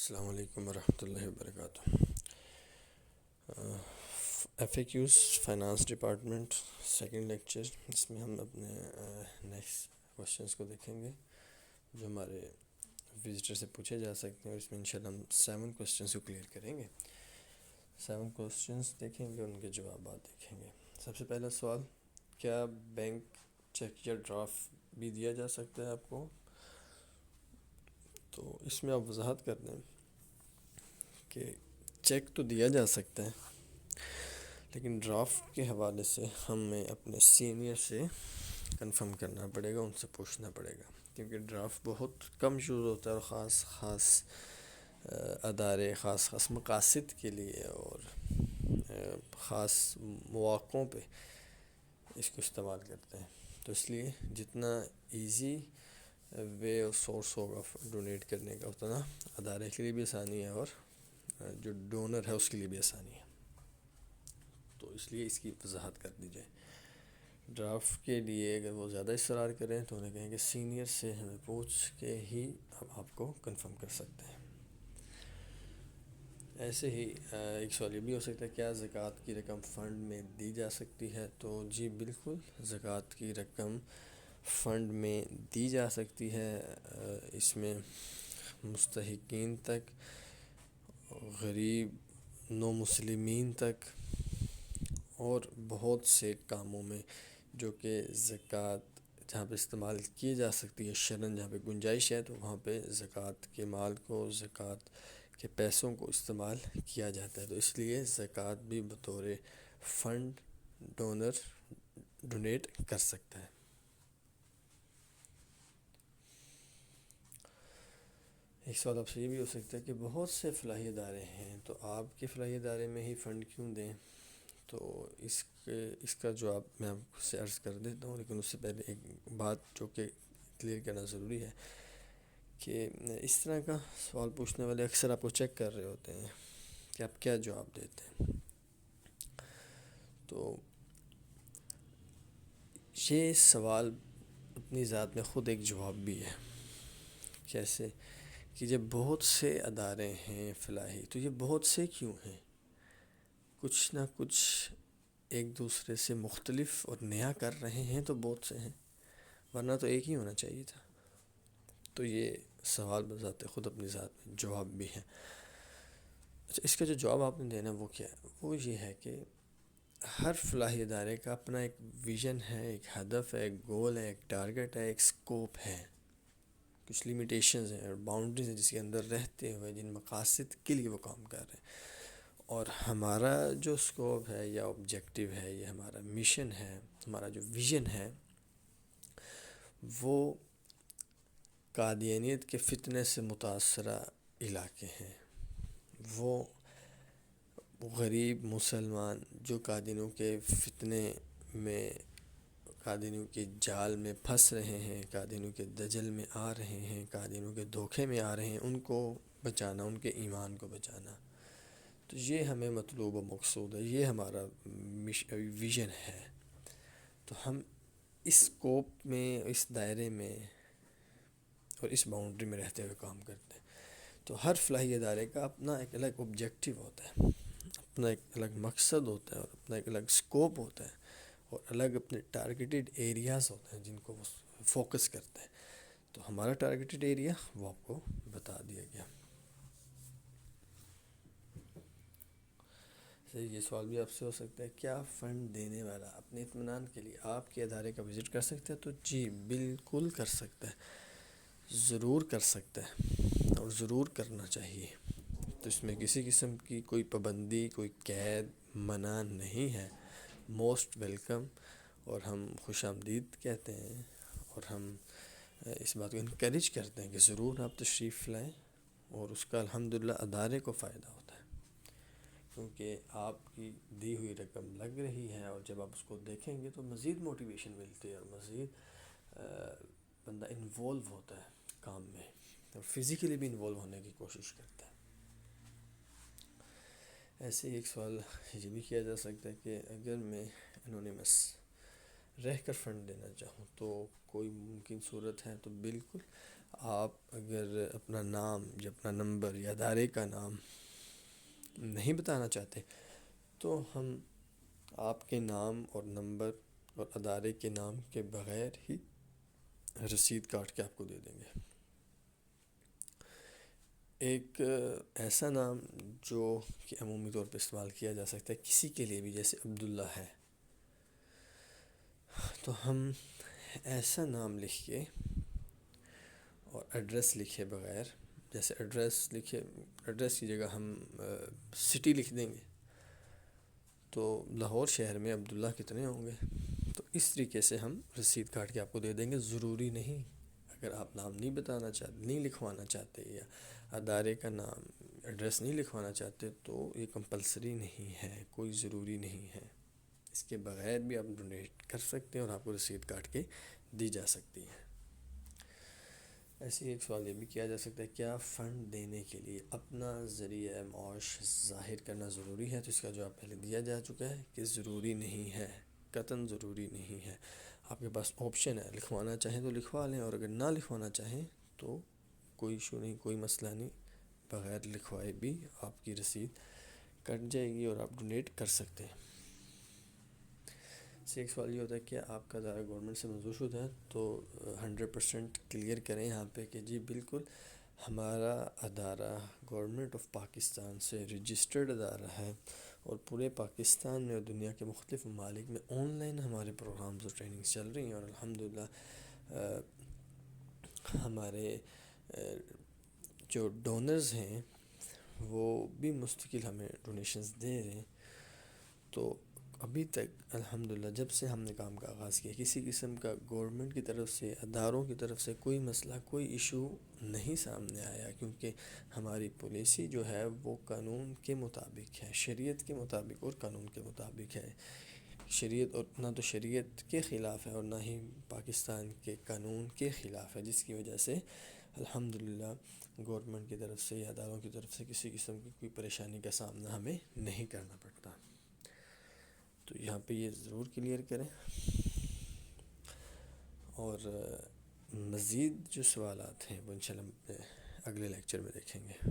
السلام علیکم ورحمۃ اللہ وبرکاتہ۔ F A Qs finance department second lecture, اس میں ہم اپنے نیکسٹ کوشچنس کو دیکھیں گے جو ہمارے وزٹر سے پوچھے جا سکتے ہیں، اور اس میں انشاءاللہ ہم 7 کوشچنس کو کلیئر کریں گے۔ 7 کوشچنس دیکھیں گے، ان کے جوابات دیکھیں گے۔ سب سے پہلا سوال، کیا بینک چیک یا ڈرافٹ بھی دیا جا سکتا ہے آپ کو؟ تو اس میں آپ وضاحت کر دیں کہ چیک تو دیا جا سکتا ہے، لیکن ڈرافٹ کے حوالے سے ہمیں اپنے سینئر سے کنفرم کرنا پڑے گا، ان سے پوچھنا پڑے گا، کیونکہ ڈرافٹ بہت کم یوز ہوتا ہے، اور خاص ادارے خاص مقاصد کے لیے اور خاص مواقعوں پہ اس کو استعمال کرتے ہیں۔ تو اس لیے جتنا ایزی وے اور سورس ہوگا ڈونیٹ کرنے کا، اتنا ادارے کے لیے بھی آسانی ہے اور جو ڈونر ہے اس کے لیے بھی آسانی ہے۔ تو اس لیے اس کی وضاحت کر دی جائے۔ ڈرافٹ کے لیے اگر وہ زیادہ اصرار کریں تو انہیں کہیں کہ سینئر سے ہمیں پوچھ کے ہی ہم آپ کو کنفرم کر سکتے ہیں۔ ایسے ہی ایک سوال یہ بھی ہو سکتا ہے، کیا زکوٰۃ کی رقم فنڈ میں دی جا سکتی ہے؟ تو جی بالکل، زکوٰۃ کی رقم فنڈ میں دی جا سکتی ہے۔ اس میں مستحقین تک، غریب نو مسلمین تک، اور بہت سے کاموں میں جو کہ زکوٰۃ جہاں پہ استعمال کی جا سکتی ہے، شرعاً جہاں پہ گنجائش ہے، تو وہاں پہ زکوٰۃ کے مال کو، زکوٰۃ کے پیسوں کو استعمال کیا جاتا ہے۔ تو اس لیے زکوٰۃ بھی بطور فنڈ ڈونر ڈونیٹ کر سکتا ہے۔ ایک سوال آپ سے یہ بھی ہو سکتا ہے کہ بہت سے فلاحی ادارے ہیں، تو آپ کے فلاحی ادارے میں ہی فنڈ کیوں دیں؟ تو اس کا جواب میں آپ سے عرض کر دیتا ہوں، لیکن اس سے پہلے ایک بات جو کہ کلیئر کرنا ضروری ہے کہ اس طرح کا سوال پوچھنے والے اکثر آپ کو چیک کر رہے ہوتے ہیں کہ آپ کیا جواب دیتے ہیں۔ تو یہ سوال اپنی ذات میں خود ایک جواب بھی ہے۔ کیسے کہ جب بہت سے ادارے ہیں فلاحی، تو یہ بہت سے کیوں ہیں؟ کچھ نہ کچھ ایک دوسرے سے مختلف اور نیا کر رہے ہیں تو بہت سے ہیں، ورنہ تو ایک ہی ہونا چاہیے تھا۔ تو یہ سوال بذات خود اپنی ذات میں جواب بھی ہے۔ اچھا، اس کا جو جواب آپ نے دینا وہ کیا ہے؟ وہ یہ ہے کہ ہر فلاحی ادارے کا اپنا ایک ویژن ہے، ایک ہدف ہے، ایک گول ہے، ایک ٹارگٹ ہے، ایک سکوپ ہے، کچھ لیمیٹیشنز ہیں اور باؤنڈریز ہیں جس کے اندر رہتے ہوئے جن مقاصد کے لیے وہ کام کر رہے ہیں۔ اور ہمارا جو سکوپ ہے یا آبجیکٹیو ہے، یہ ہمارا مشن ہے، ہمارا جو ویژن ہے، وہ قادیانیت کے فتنے سے متاثرہ علاقے ہیں۔ وہ غریب مسلمان جو قادیانیوں کے فتنے میں، قادیانیوں کے جال میں پھنس رہے ہیں، قادیانیوں کے دجل میں آ رہے ہیں، قادیانیوں کے دھوکے میں آ رہے ہیں، ان کو بچانا، ان کے ایمان کو بچانا۔ تو یہ ہمیں مطلوب و مقصود ہے، یہ ہمارا ویژن ہے۔ تو ہم اس سکوپ میں، اس دائرے میں اور اس باؤنڈری میں رہتے ہوئے کام کرتے ہیں۔ تو ہر فلاحی ادارے کا اپنا ایک الگ آبجیکٹیو ہوتا ہے، اپنا ایک الگ مقصد ہوتا ہے، اور اپنا ایک الگ سکوپ ہوتا ہے، اور الگ اپنے ٹارگیٹڈ ایریاز ہوتے ہیں جن کو وہ فوکس کرتے ہیں۔ تو ہمارا ٹارگیٹڈ ایریا وہ آپ کو بتا دیا گیا۔ یہ سوال بھی آپ سے ہو سکتا ہے، کیا فنڈ دینے والا اپنے اطمینان کے لیے آپ کے ادارے کا وزٹ کر سکتا ہے؟ تو جی بالکل کر سکتا ہے، ضرور کر سکتا ہے، اور ضرور کرنا چاہیے۔ تو اس میں کسی قسم کی کوئی پابندی، کوئی قید، منع نہیں ہے۔ موسٹ ویلکم، اور ہم خوش آمدید کہتے ہیں، اور ہم اس بات کو انکریج کرتے ہیں کہ ضرور آپ تشریف لائیں، اور اس کا الحمدللہ ادارے کو فائدہ ہوتا ہے، کیونکہ آپ کی دی ہوئی رقم لگ رہی ہے، اور جب آپ اس کو دیکھیں گے تو مزید موٹیویشن ملتی ہے، اور مزید بندہ انوالو ہوتا ہے کام میں، اور فزیکلی بھی انوالو ہونے کی کوشش کرتا ہے۔ ایسے ہی ایک سوال یہ بھی کیا جا سکتا ہے کہ اگر میں انونیمس رہ کر فنڈ دینا چاہوں تو کوئی ممکن صورت ہے؟ تو بالکل آپ اگر اپنا نام یا اپنا نمبر یا ادارے کا نام نہیں بتانا چاہتے تو ہم آپ کے نام اور نمبر اور ادارے کے نام کے بغیر ہی رسید کاٹ کے آپ کو دے دیں گے۔ ایک ایسا نام جو کہ عمومی طور پہ استعمال کیا جا سکتا ہے کسی کے لیے بھی، جیسے عبداللہ ہے، تو ہم ایسا نام لکھ کے اور ایڈریس لکھے بغیر، جیسے ایڈریس کی جگہ ہم سٹی لکھ دیں گے تو لاہور شہر میں عبداللہ کتنے ہوں گے، تو اس طریقے سے ہم رسید کاٹ کے آپ کو دے دیں گے۔ ضروری نہیں، اگر آپ نام نہیں بتانا چاہتے، نہیں لکھوانا چاہتے، یا ادارے کا نام ایڈریس نہیں لکھوانا چاہتے، تو یہ کمپلسری نہیں ہے، کوئی ضروری نہیں ہے، اس کے بغیر بھی آپ ڈونیٹ کر سکتے ہیں اور آپ کو رسید کاٹ کے دی جا سکتی ہے۔ ایسے ہی ایک سوال یہ بھی کیا جا سکتا ہے، کیا فنڈ دینے کے لیے اپنا ذریعہ معاش ظاہر کرنا ضروری ہے؟ تو اس کا جواب پہلے دیا جا چکا ہے کہ ضروری نہیں ہے، قطعاً ضروری نہیں ہے۔ آپ کے پاس آپشن ہے، لکھوانا چاہیں تو لکھوا لیں، اور اگر نہ لکھوانا چاہیں تو کوئی ایشو نہیں، کوئی مسئلہ نہیں، بغیر لکھوائے بھی آپ کی رسید کٹ جائے گی اور آپ ڈونیٹ کر سکتے ہیں۔ سے ایک سوال یہ ہوتا ہے کہ آپ کا ادارہ گورنمنٹ سے منظور شدہ ہے، تو 100% کلیئر کریں یہاں پہ کہ جی بالکل ہمارا ادارہ گورنمنٹ آف پاکستان سے رجسٹرڈ ادارہ ہے، اور پورے پاکستان میں اور دنیا کے مختلف ممالک میں آن لائن ہمارے پروگرامز اور ٹریننگز چل رہی ہیں، اور الحمدللہ ہمارے جو ڈونرز ہیں وہ بھی مستقل ہمیں ڈونیشنز دے رہے ہیں۔ تو ابھی تک الحمدللہ جب سے ہم نے کام کا آغاز کیا، کسی قسم کا گورنمنٹ کی طرف سے، اداروں کی طرف سے کوئی مسئلہ، کوئی ایشو نہیں سامنے آیا، کیونکہ ہماری پالیسی جو ہے وہ قانون کے مطابق ہے، شریعت کے مطابق اور قانون کے مطابق ہے۔ شریعت، اور نہ تو شریعت کے خلاف ہے اور نہ ہی پاکستان کے قانون کے خلاف ہے، جس کی وجہ سے الحمدللہ گورنمنٹ کی طرف سے یا اداروں کی طرف سے کسی قسم کی کوئی پریشانی کا سامنا ہمیں نہیں کرنا پڑتا۔ تو یہاں پہ یہ ضرور کلیئر کریں، اور مزید جو سوالات ہیں وہ انشاءاللہ ہم اگلے لیکچر میں دیکھیں گے۔